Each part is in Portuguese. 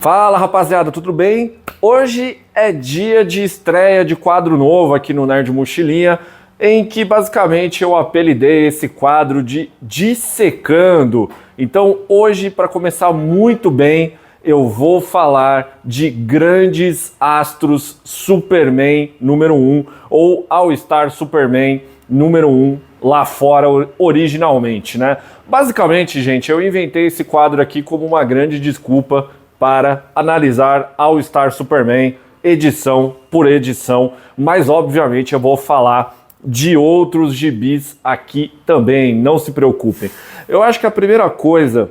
Fala rapaziada, tudo bem? Hoje é dia de estreia de quadro novo aqui no Nerd Mochilinha, em que basicamente eu apelidei esse quadro de Dissecando. Então hoje, para começar muito bem, eu vou falar de grandes astros Superman número 1 ou All-Star Superman número 1 lá fora originalmente, né? Basicamente, gente, eu inventei esse quadro aqui como uma grande desculpa para analisar All-Star Superman edição por edição, mas obviamente eu vou falar de outros gibis aqui também, não se preocupem. Eu acho que a primeira coisa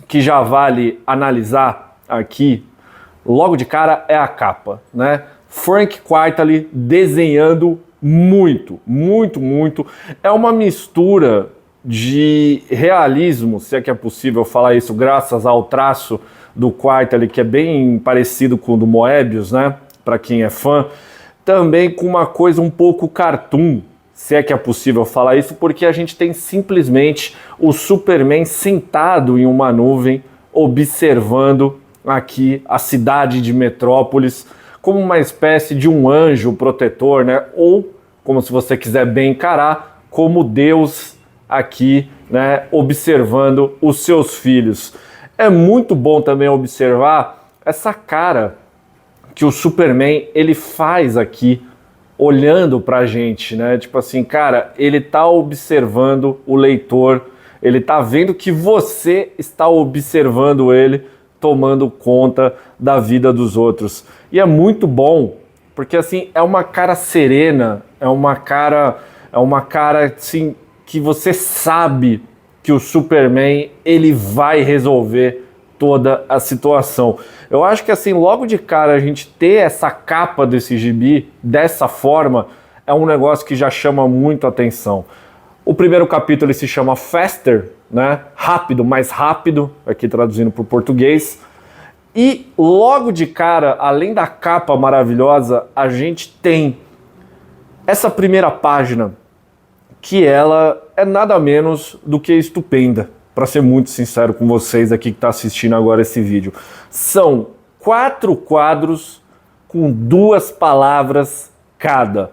que já vale analisar aqui, logo de cara, é a capa, né? Frank Quitely desenhando muito. É uma mistura de realismo, se é que é possível falar isso, graças ao traço do Quitely, que é bem parecido com o do Moebius, né? Para quem é fã, também com uma coisa um pouco cartoon, se é que é possível falar isso, porque a gente tem simplesmente o Superman sentado em uma nuvem, observando aqui a cidade de Metrópolis, como uma espécie de um anjo protetor, né? Ou, como se você quiser bem encarar, como Deus aqui, né? Observando os seus filhos. É muito bom também observar essa cara que o Superman ele faz aqui, olhando pra gente, né? Tipo assim, cara, ele tá observando o leitor, ele tá vendo que você está observando ele, tomando conta da vida dos outros. E é muito bom, porque assim, é uma cara serena, é uma cara assim, que você sabe que o Superman ele vai resolver toda a situação. Eu acho que assim, logo de cara a gente ter essa capa desse gibi dessa forma é um negócio que já chama muito a atenção. O primeiro capítulo ele se chama Faster, né? Rápido, mais rápido, aqui traduzindo para o português. E logo de cara, além da capa maravilhosa, a gente tem essa primeira página que ela é nada menos do que estupenda, para ser muito sincero com vocês aqui que está assistindo agora esse vídeo. São 4 quadros com 2 palavras cada.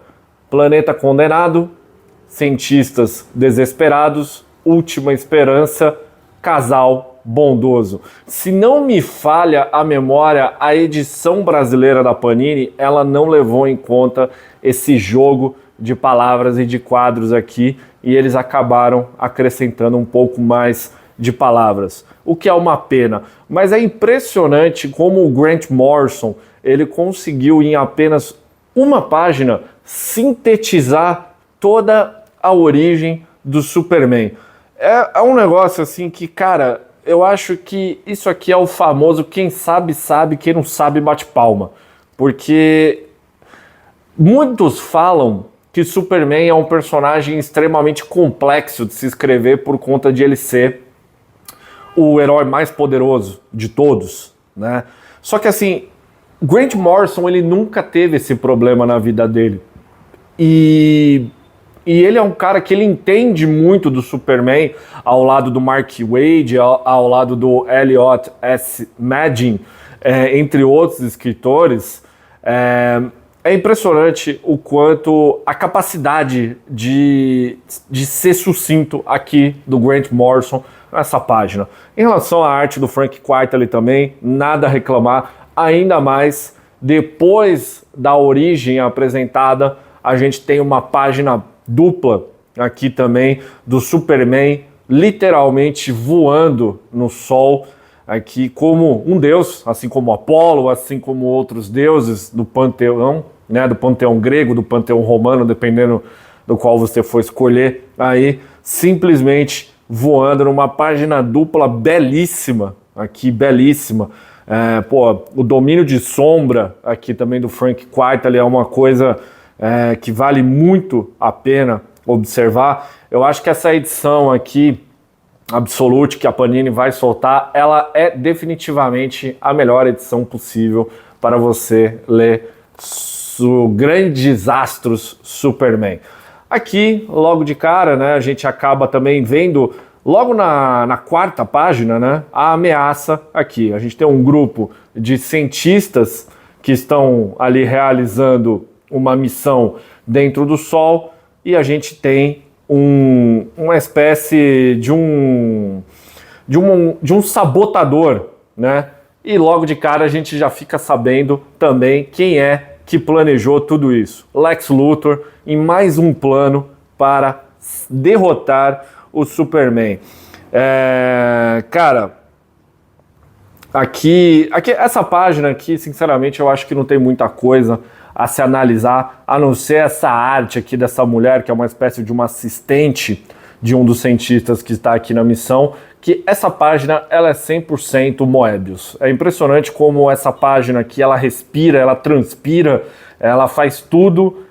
Planeta condenado, cientistas desesperados, última esperança, casal bondoso. Se não me falha a memória, a edição brasileira da Panini, ela não levou em conta esse jogo de palavras e de quadros aqui, e eles acabaram acrescentando um pouco mais de palavras, o que é uma pena. Mas é impressionante como o Grant Morrison ele conseguiu em apenas uma página sintetizar toda a origem do Superman. É um negócio assim que, cara, eu acho que isso aqui é o famoso quem sabe, sabe, quem não sabe bate palma. Porque muitos falam que Superman é um personagem extremamente complexo de se escrever por conta de ele ser o herói mais poderoso de todos, né? Só que assim, Grant Morrison ele nunca teve esse problema na vida dele. E ele é um cara que ele entende muito do Superman ao lado do Mark Waid, ao lado do Elliot S. Maddin, entre outros escritores. É impressionante o quanto a capacidade de ser sucinto aqui do Grant Morrison nessa página. Em relação à arte do Frank Quitely também, nada a reclamar, ainda mais depois da origem apresentada, a gente tem uma página dupla aqui também do Superman literalmente voando no sol, aqui como um deus, assim como Apolo, assim como outros deuses do panteão, né, do panteão grego, do panteão romano, dependendo do qual você for escolher, aí simplesmente voando numa página dupla belíssima, aqui belíssima. O domínio de sombra aqui também do Frank Quitely é uma coisa que vale muito a pena observar. Eu acho que essa edição aqui Absolute que a Panini vai soltar, ela é definitivamente a melhor edição possível para você ler grandes astros Superman. Aqui, logo de cara, né, a gente acaba também vendo Logo na quarta página, né, a ameaça aqui. A gente tem um grupo de cientistas que estão ali realizando uma missão dentro do Sol e a gente tem uma espécie de um sabotador, né? E logo de cara a gente já fica sabendo também quem é que planejou tudo isso. Lex Luthor em mais um plano para derrotar o Superman. Cara, aqui, essa página aqui, sinceramente, eu acho que não tem muita coisa a se analisar, a não ser essa arte aqui dessa mulher, que é uma espécie de uma assistente de um dos cientistas que está aqui na missão, que essa página ela é 100% Moebius. É impressionante como essa página aqui, ela respira, ela transpira, ela faz tudo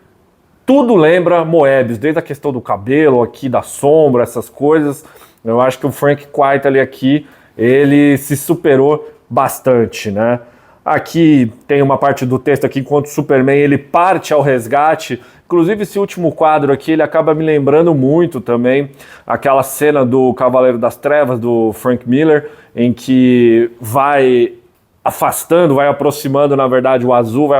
lembra Moebius, desde a questão do cabelo aqui, da sombra, essas coisas. Eu acho que o Frank Quitely aqui, ele se superou bastante, né? Aqui tem uma parte do texto aqui, enquanto o Superman ele parte ao resgate. Inclusive esse último quadro aqui, ele acaba me lembrando muito também aquela cena do Cavaleiro das Trevas, do Frank Miller, em que vai afastando, vai aproximando, na verdade, o azul, vai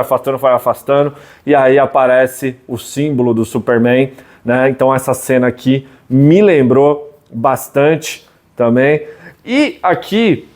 afastando, e aí aparece o símbolo do Superman, né? Então essa cena aqui me lembrou bastante também. E aqui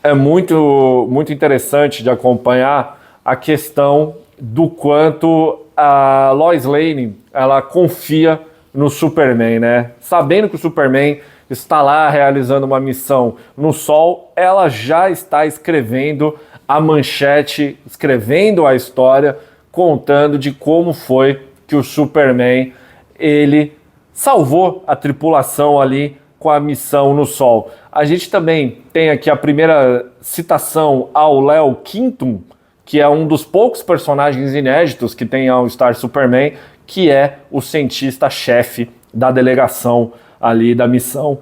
é muito interessante de acompanhar a questão do quanto a Lois Lane, ela confia no Superman, né? Sabendo que o Superman está lá realizando uma missão no Sol, ela já está escrevendo a manchete, escrevendo a história, contando de como foi que o Superman, ele salvou a tripulação ali com a missão no Sol. A gente também tem aqui a primeira citação ao Léo Quinton, que é um dos poucos personagens inéditos que tem ao Star Superman, que é o cientista-chefe da delegação ali da missão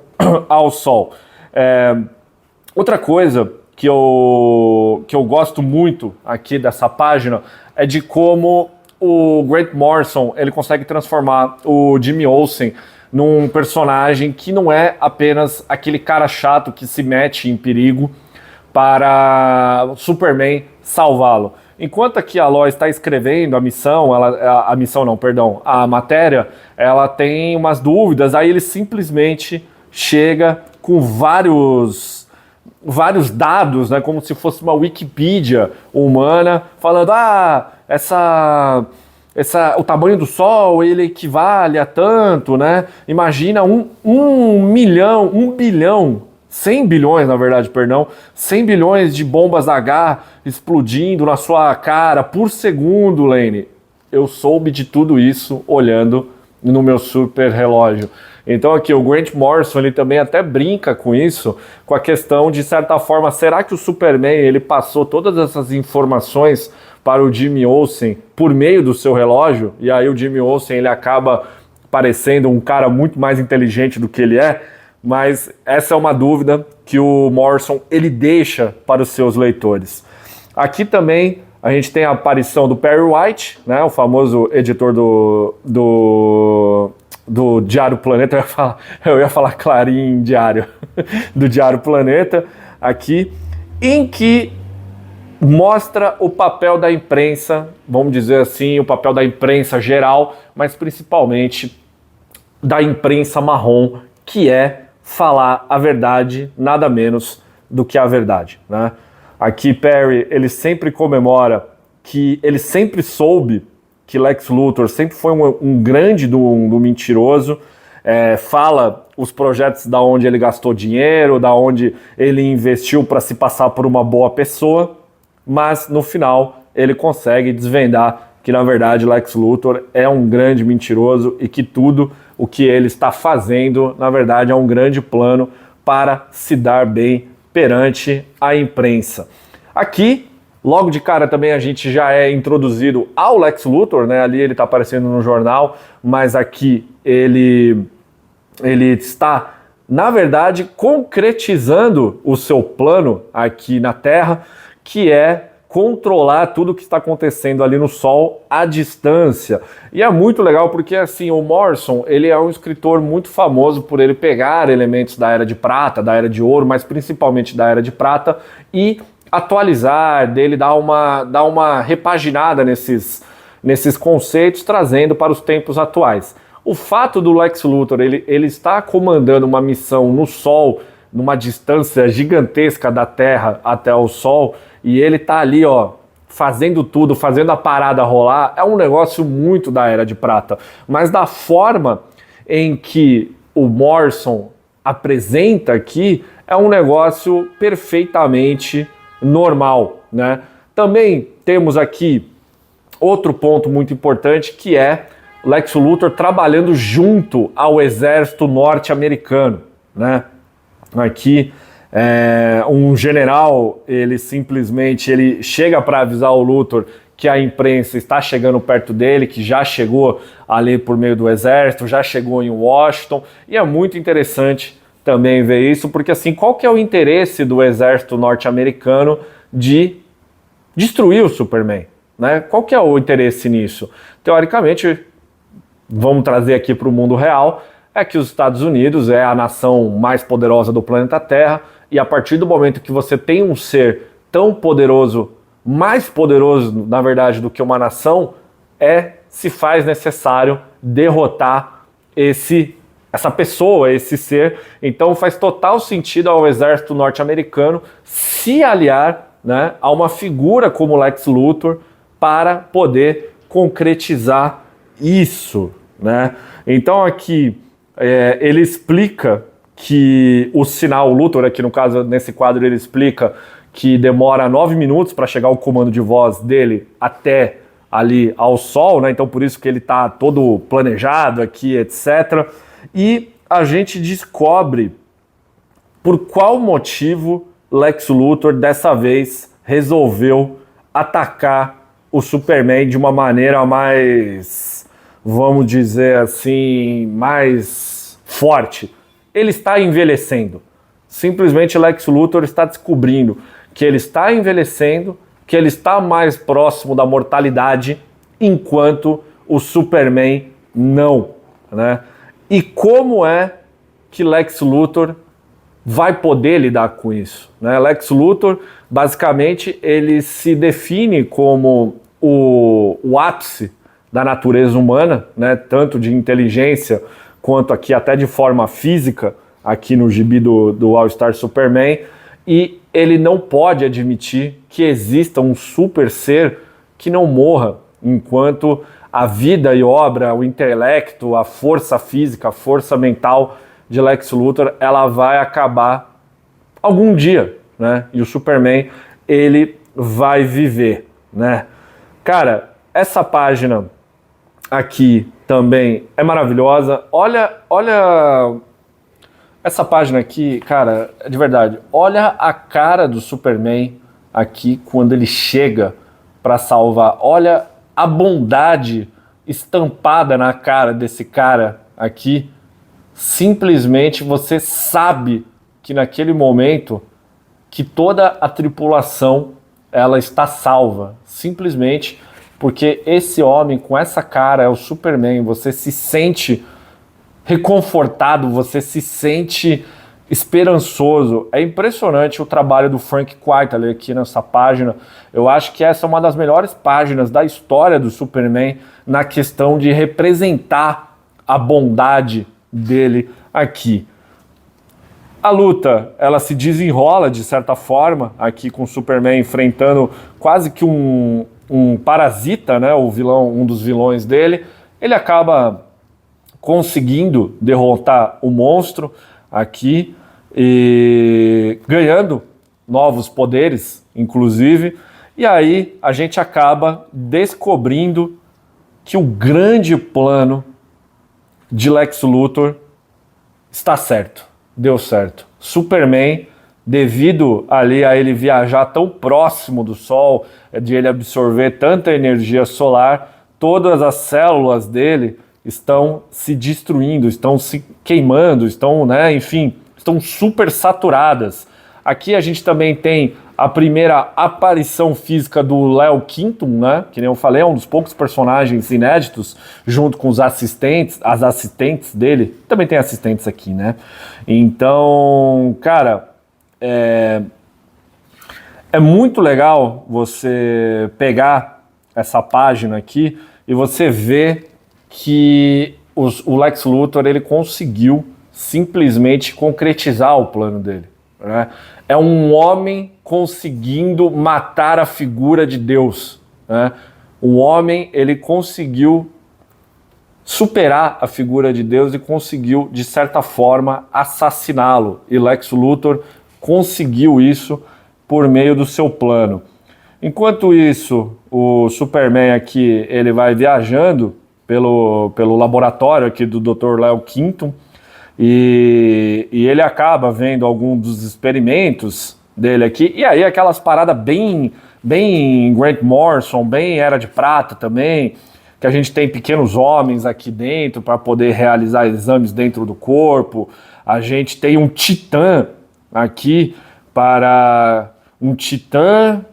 ao Sol. Outra coisa que eu gosto muito aqui dessa página é de como o Grant Morrison ele consegue transformar o Jimmy Olsen num personagem que não é apenas aquele cara chato que se mete em perigo para o Superman salvá-lo. Enquanto aqui a Lois está escrevendo a missão, a matéria, ela tem umas dúvidas, aí ele simplesmente chega com vários dados, né, como se fosse uma Wikipedia humana, falando, o tamanho do Sol, ele equivale a tanto, né? Imagina 100 bilhões, na verdade, 100 bilhões de bombas H explodindo na sua cara por segundo, Lane. Eu soube de tudo isso olhando no meu super relógio. Então aqui o Grant Morrison, ele também até brinca com isso, com a questão de certa forma, será que o Superman, ele passou todas essas informações para o Jimmy Olsen por meio do seu relógio? E aí o Jimmy Olsen, ele acaba parecendo um cara muito mais inteligente do que ele é, mas essa é uma dúvida que o Morrison ele deixa para os seus leitores. Aqui também a gente tem a aparição do Perry White, né, o famoso editor do Diário Planeta, eu ia falar Clarim Diário, do Diário Planeta, aqui, em que mostra o papel da imprensa, vamos dizer assim, o papel da imprensa geral, mas principalmente da imprensa marrom, que é falar a verdade, nada menos do que a verdade, né? Aqui Perry, ele sempre comemora que ele sempre soube que Lex Luthor sempre foi um grande do mentiroso, fala os projetos da onde ele gastou dinheiro, da onde ele investiu para se passar por uma boa pessoa, mas no final ele consegue desvendar que na verdade Lex Luthor é um grande mentiroso e que tudo o que ele está fazendo, na verdade, é um grande plano para se dar bem perante a imprensa. Aqui, logo de cara também a gente já é introduzido ao Lex Luthor, né? Ali ele está aparecendo no jornal, mas aqui ele está, na verdade, concretizando o seu plano aqui na Terra, que é controlar tudo o que está acontecendo ali no Sol à distância. E é muito legal porque assim, o Morrison, ele é um escritor muito famoso por ele pegar elementos da Era de Prata, da Era de Ouro, mas principalmente da Era de Prata, e atualizar, dele dar uma repaginada nesses conceitos, trazendo para os tempos atuais. O fato do Lex Luthor ele está comandando uma missão no Sol, numa distância gigantesca da Terra até o Sol, e ele tá ali, ó, fazendo tudo, fazendo a parada rolar, é um negócio muito da Era de Prata. Mas da forma em que o Morrison apresenta aqui, é um negócio perfeitamente normal, né? Também temos aqui outro ponto muito importante, que é Lex Luthor trabalhando junto ao exército norte-americano, né? Aqui, um general, ele simplesmente chega para avisar o Luthor que a imprensa está chegando perto dele, que já chegou ali por meio do exército, já chegou em Washington, e é muito interessante também ver isso, porque assim, qual que é o interesse do exército norte-americano de destruir o Superman, né? Qual que é o interesse nisso? Teoricamente, vamos trazer aqui para o mundo real, é que os Estados Unidos é a nação mais poderosa do planeta Terra, e a partir do momento que você tem um ser tão poderoso, mais poderoso, na verdade, do que uma nação, se faz necessário derrotar essa pessoa, esse ser. Então faz total sentido ao exército norte-americano se aliar, né, a uma figura como Lex Luthor para poder concretizar isso, né? Então aqui ele explica que o sinal, o Luthor aqui no caso, nesse quadro, ele explica que demora 9 minutos para chegar o comando de voz dele até ali ao Sol, né? Então por isso que ele está todo planejado aqui, etc. E a gente descobre por qual motivo Lex Luthor dessa vez resolveu atacar o Superman de uma maneira mais, vamos dizer assim, mais forte. Ele está envelhecendo. Simplesmente Lex Luthor está descobrindo que ele está envelhecendo, que ele está mais próximo da mortalidade, enquanto o Superman não, né? E como é que Lex Luthor vai poder lidar com isso, né? Lex Luthor, basicamente, ele se define como o ápice da natureza humana, né? Tanto de inteligência quanto aqui até de forma física, aqui no gibi do All-Star Superman, e ele não pode admitir que exista um super ser que não morra, enquanto a vida e obra, o intelecto, a força física, a força mental de Lex Luthor, ela vai acabar algum dia, né? E o Superman, ele vai viver, né? Cara, essa página aqui também é maravilhosa. Olha essa página aqui, cara, de verdade. Olha a cara do Superman aqui quando ele chega para salvar. Olha a bondade estampada na cara desse cara aqui. Simplesmente você sabe que naquele momento que toda a tripulação ela está salva, simplesmente porque esse homem com essa cara é o Superman. Você se sente reconfortado, você se sente esperançoso. É impressionante o trabalho do Frank Quitely aqui nessa página. Eu acho que essa é uma das melhores páginas da história do Superman na questão de representar a bondade dele aqui. A luta, ela se desenrola de certa forma, aqui com o Superman enfrentando quase que um parasita, né, o vilão, um dos vilões dele. Ele acaba conseguindo derrotar o monstro aqui e ganhando novos poderes, inclusive. E aí a gente acaba descobrindo que o grande plano de Lex Luthor está certo, deu certo. Superman, devido ali a ele viajar tão próximo do Sol, de ele absorver tanta energia solar, todas as células dele estão se destruindo, estão se queimando, estão, né, enfim, estão super saturadas. Aqui a gente também tem a primeira aparição física do Léo Quinton, né? Que nem eu falei, é um dos poucos personagens inéditos, junto com os assistentes, as assistentes dele. Também tem assistentes aqui, né? Então, cara, é muito legal você pegar essa página aqui e você ver que o Lex Luthor, ele conseguiu simplesmente concretizar o plano dele, né? É um homem conseguindo matar a figura de Deus, né? O homem, ele conseguiu superar a figura de Deus e conseguiu, de certa forma, assassiná-lo. E Lex Luthor conseguiu isso por meio do seu plano. Enquanto isso, o Superman aqui, ele vai viajando pelo laboratório aqui do Dr. Léo Quinton, e ele acaba vendo alguns dos experimentos dele aqui, e aí aquelas paradas bem Grant Morrison, bem Era de Prata também, que a gente tem pequenos homens aqui dentro para poder realizar exames dentro do corpo. A gente tem um titã aqui para um titã,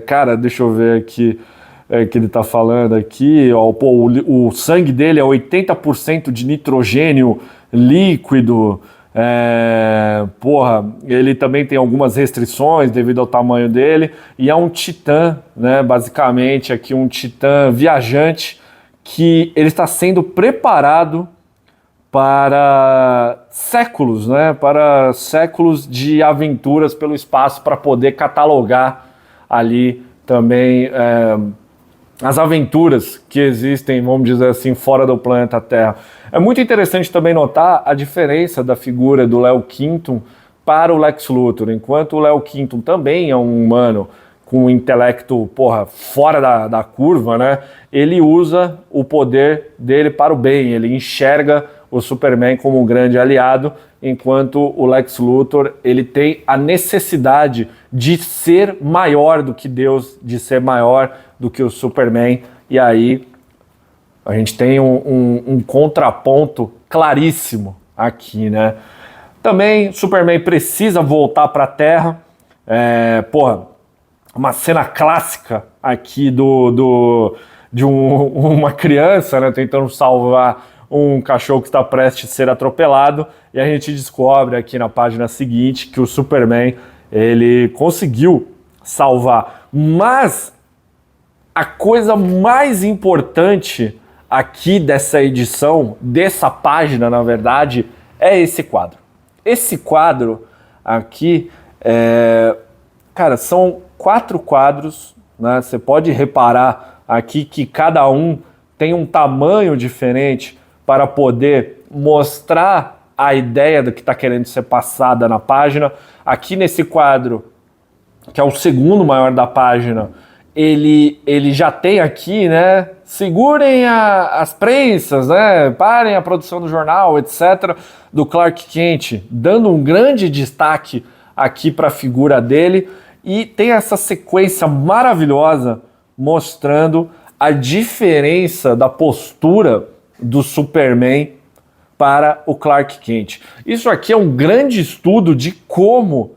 cara, deixa eu ver aqui que ele tá falando aqui, ó, pô, o sangue dele é 80% de nitrogênio líquido, porra, ele também tem algumas restrições devido ao tamanho dele, e é um titã, né, basicamente aqui um titã viajante, que ele está sendo preparado para séculos, né, para séculos de aventuras pelo espaço, para poder catalogar ali também as aventuras que existem, vamos dizer assim, fora do planeta Terra. É muito interessante também notar a diferença da figura do Léo Quinton para o Lex Luthor. Enquanto o Léo Quinton também é um humano com um intelecto, porra, fora da curva, né? Ele usa o poder dele para o bem, ele enxerga o Superman como um grande aliado, enquanto o Lex Luthor, ele tem a necessidade de ser maior do que Deus, de ser maior do que o Superman, e aí a gente tem um contraponto claríssimo aqui, né? Também Superman precisa voltar para a Terra, uma cena clássica aqui de uma criança, né, tentando salvar um cachorro que está prestes a ser atropelado, e a gente descobre aqui na página seguinte que o Superman, ele conseguiu salvar. Mas a coisa mais importante aqui dessa edição, dessa página, na verdade, é esse quadro. Esse quadro aqui, cara, são 4 quadros, né? Você pode reparar aqui que cada um tem um tamanho diferente para poder mostrar a ideia do que está querendo ser passada na página. Aqui nesse quadro, que é o segundo maior da página, ele já tem aqui, né? Segurem as prensas, né? Parem a produção do jornal, etc. Do Clark Kent, dando um grande destaque aqui para a figura dele. E tem essa sequência maravilhosa mostrando a diferença da postura do Superman para o Clark Kent. Isso aqui é um grande estudo de como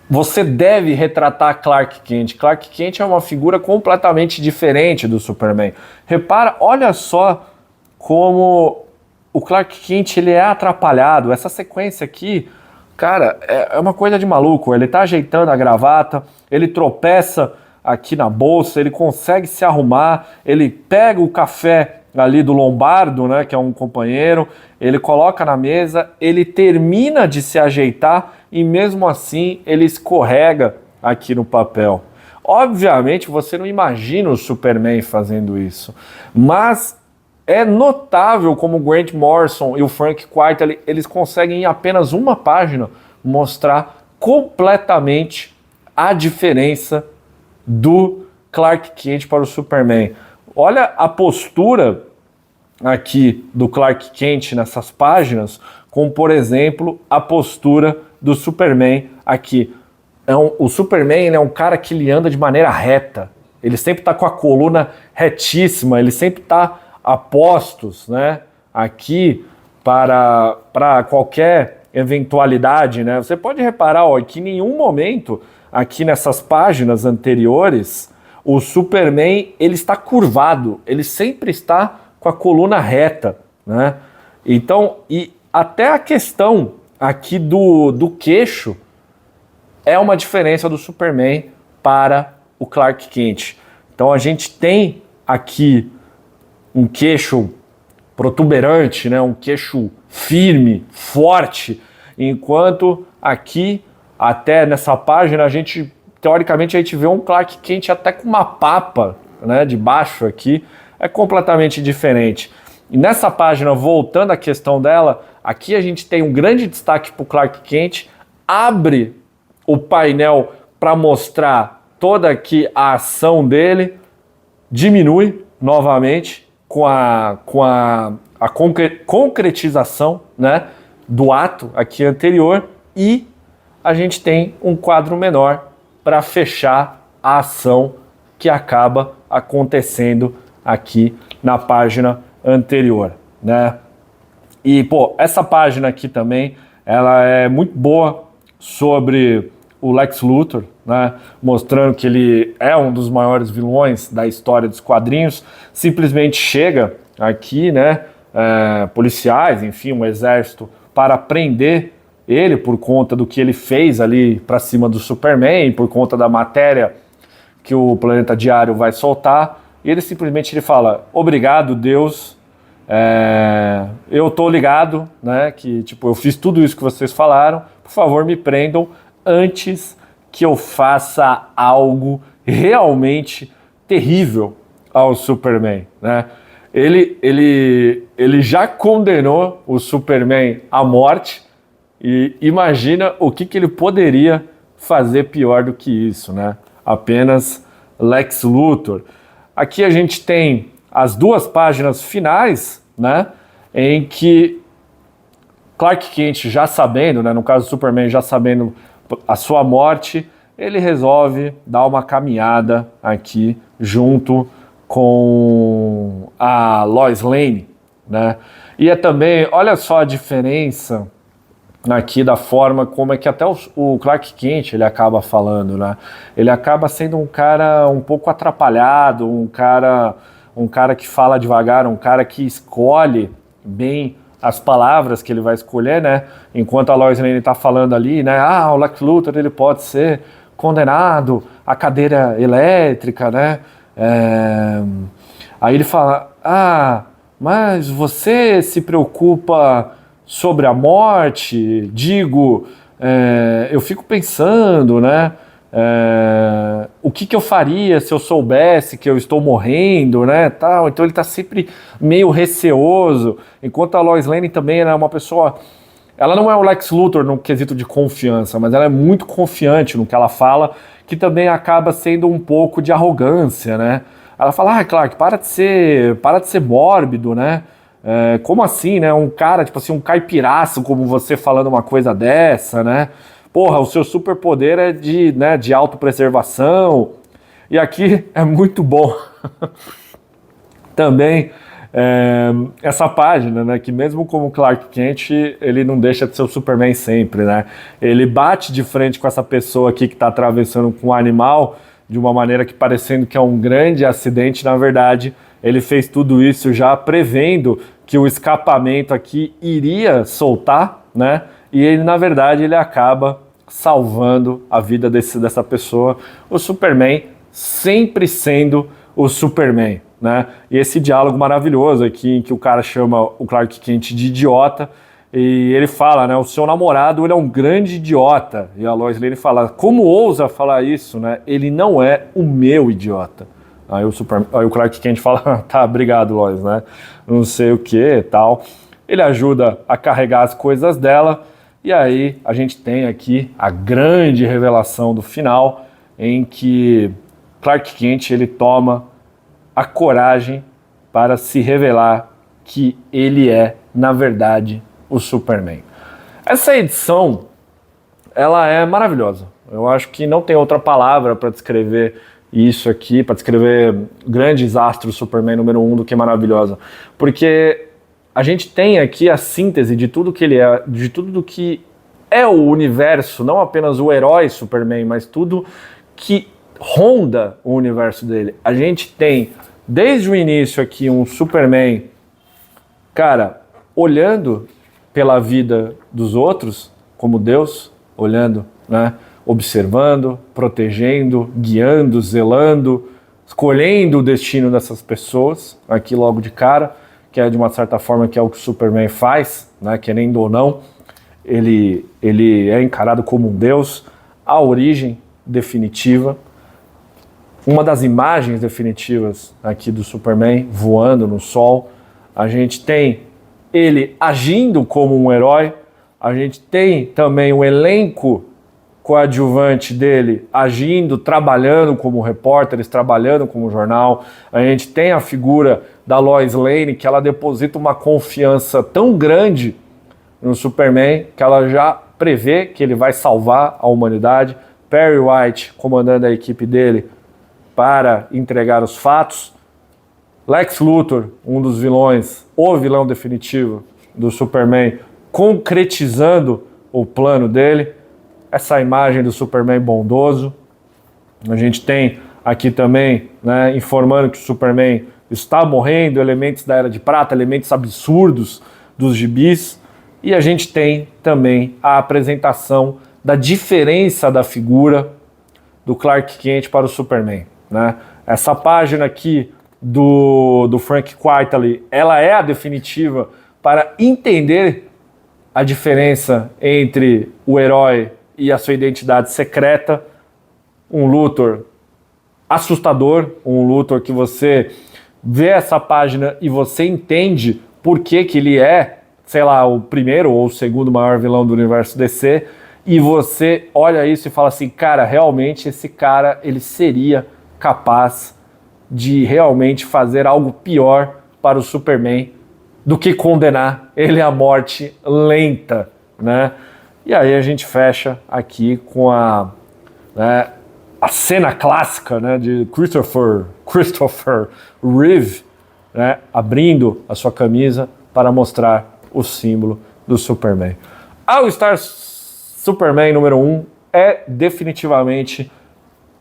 você deve retratar Clark Kent. Clark Kent é uma figura completamente diferente do Superman. Repara, olha só como o Clark Kent, ele é atrapalhado. Essa sequência aqui, cara, é uma coisa de maluco. Ele tá ajeitando a gravata, ele tropeça aqui na bolsa, ele consegue se arrumar, ele pega o café ali do Lombardo, né, que é um companheiro, ele coloca na mesa, ele termina de se ajeitar e mesmo assim ele escorrega aqui no papel. Obviamente você não imagina o Superman fazendo isso, mas é notável como o Grant Morrison e o Frank Quitely, eles conseguem em apenas uma página mostrar completamente a diferença do Clark Kent para o Superman. Olha a postura aqui do Clark Kent nessas páginas, como por exemplo a postura do Superman aqui. O Superman, ele é um cara que ele anda de maneira reta, ele sempre está com a coluna retíssima, ele sempre está a postos, né, aqui para qualquer eventualidade, né? Você pode reparar, ó, que em nenhum momento aqui nessas páginas anteriores o Superman ele está curvado, ele sempre está com a coluna reta, né? Então, e até a questão aqui do queixo é uma diferença do Superman para o Clark Kent. Então a gente tem aqui um queixo protuberante, né? Um queixo firme, forte, enquanto aqui, até nessa página, teoricamente, a gente vê um Clark Kent até com uma papa, né, de baixo aqui, é completamente diferente. E nessa página, voltando à questão dela, aqui a gente tem um grande destaque para o Clark Kent, abre o painel para mostrar toda aqui a ação dele, diminui novamente com a concretização, né, do ato aqui anterior, e a gente tem um quadro menor para fechar a ação que acaba acontecendo aqui na página anterior, né? E, pô, essa página aqui também, ela é muito boa sobre o Lex Luthor, né? Mostrando que ele é um dos maiores vilões da história dos quadrinhos, simplesmente chega aqui, né, policiais, enfim, um exército, para prender ele por conta do que ele fez ali para cima do Superman, por conta da matéria que o Planeta Diário vai soltar, e ele simplesmente fala, obrigado, Deus, eu tô ligado, né, que tipo, eu fiz tudo isso que vocês falaram, por favor me prendam antes que eu faça algo realmente terrível ao Superman, né? Ele já condenou o Superman à morte, e imagina o que ele poderia fazer pior do que isso, né? Apenas Lex Luthor. Aqui a gente tem as duas páginas finais, né? Em que Clark Kent, já sabendo, né? No caso do Superman, já sabendo a sua morte, ele resolve dar uma caminhada aqui junto com a Lois Lane, né? E é também, olha só a diferença aqui da forma como é que até o Clark Kent ele acaba falando, né? Ele acaba sendo um cara um pouco atrapalhado, um cara que fala devagar, um cara que escolhe bem as palavras que ele vai escolher, né? Enquanto a Lois Lane está falando ali, né? O Lex Luthor ele pode ser condenado à cadeira elétrica, né? Aí ele fala, mas você se preocupa sobre a morte? Digo, eu fico pensando, né? O que eu faria se eu soubesse que eu estou morrendo, né? Tal. Então ele está sempre meio receoso, enquanto a Lois Lane também é uma pessoa. Ela não é o Lex Luthor no quesito de confiança, mas ela é muito confiante no que ela fala, que também acaba sendo um pouco de arrogância, né? Ela fala, Clark, para de ser mórbido, né? Como assim, né? Um cara, tipo assim, um caipiraço como você falando uma coisa dessa, né? Porra, o seu superpoder é de autopreservação. E aqui é muito bom também essa página, né? Que mesmo como Clark Kent, ele não deixa de ser o Superman sempre, né? Ele bate de frente com essa pessoa aqui que está atravessando com um animal de uma maneira que parecendo que é um grande acidente, na verdade, ele fez tudo isso já prevendo que o escapamento aqui iria soltar, né? E ele, na verdade, ele acaba salvando a vida dessa pessoa. O Superman sempre sendo o Superman, né? E esse diálogo maravilhoso aqui, em que o cara chama o Clark Kent de idiota, e ele fala, né? O seu namorado, ele é um grande idiota. E a Lois Lane fala, como ousa falar isso, né? Ele não é o meu idiota. Aí o Clark Kent fala, tá, obrigado, Lois, né? Não sei o que, tal. Ele ajuda a carregar as coisas dela, e aí a gente tem aqui a grande revelação do final, em que Clark Kent, ele toma a coragem para se revelar que ele é, na verdade, o Superman. Essa edição, ela é maravilhosa. Eu acho que não tem outra palavra para descrever isso aqui, para descrever grandes astros Superman número 1 do que maravilhosa. Porque a gente tem aqui a síntese de tudo que ele é, de tudo do que é o universo, não apenas o herói Superman, mas tudo que ronda o universo dele. A gente tem, desde o início aqui, um Superman, cara, olhando pela vida dos outros, como Deus, olhando, né, observando, protegendo, guiando, zelando, escolhendo o destino dessas pessoas, aqui logo de cara, que é de uma certa forma que é o que o Superman faz, né, querendo ou não, ele é encarado como um deus, a origem definitiva, uma das imagens definitivas aqui do Superman voando no sol. A gente tem ele agindo como um herói, a gente tem também o elenco coadjuvante dele agindo, trabalhando como repórteres, trabalhando como jornal. A gente tem a figura da Lois Lane, que ela deposita uma confiança tão grande no Superman que ela já prevê que ele vai salvar a humanidade. Perry White comandando a equipe dele para entregar os fatos. Lex Luthor, um dos vilões, o vilão definitivo do Superman, concretizando o plano dele. Essa imagem do Superman bondoso. A gente tem aqui também, né, informando que o Superman está morrendo, elementos da Era de Prata, elementos absurdos dos gibis. E a gente tem também a apresentação da diferença da figura do Clark Kent para o Superman, né? Essa página aqui do Frank Quitely, ela é a definitiva para entender a diferença entre o herói e a sua identidade secreta. Um Luthor assustador, um Luthor que você vê essa página e você entende por que ele é, sei lá, o primeiro ou o segundo maior vilão do universo DC, e você olha isso e fala assim, cara, realmente esse cara, ele seria capaz de realmente fazer algo pior para o Superman do que condenar ele à morte lenta, né? E aí a gente fecha aqui com a cena clássica, né, de Christopher Reeve, né, abrindo a sua camisa para mostrar o símbolo do Superman. All Star Superman número 1 é definitivamente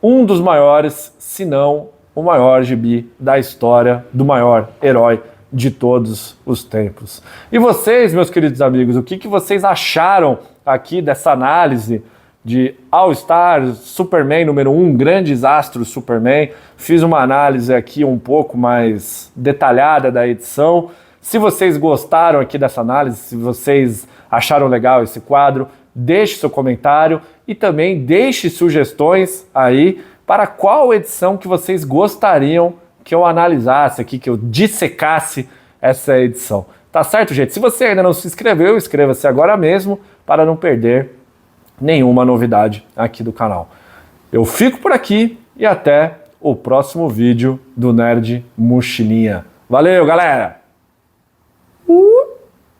um dos maiores, se não o maior gibi da história do maior herói de todos os tempos. E vocês, meus queridos amigos, o que vocês acharam aqui dessa análise de All Star Superman número 1, Grandes Astros Superman? Fiz uma análise aqui um pouco mais detalhada da edição. Se vocês gostaram aqui dessa análise, se vocês acharam legal esse quadro, deixe seu comentário e também deixe sugestões aí para qual edição que vocês gostariam que eu analisasse aqui, que eu dissecasse essa edição. Tá certo, gente? Se você ainda não se inscreveu, inscreva-se agora mesmo para não perder nenhuma novidade aqui do canal. Eu fico por aqui e até o próximo vídeo do Nerd Mochilinha. Valeu, galera!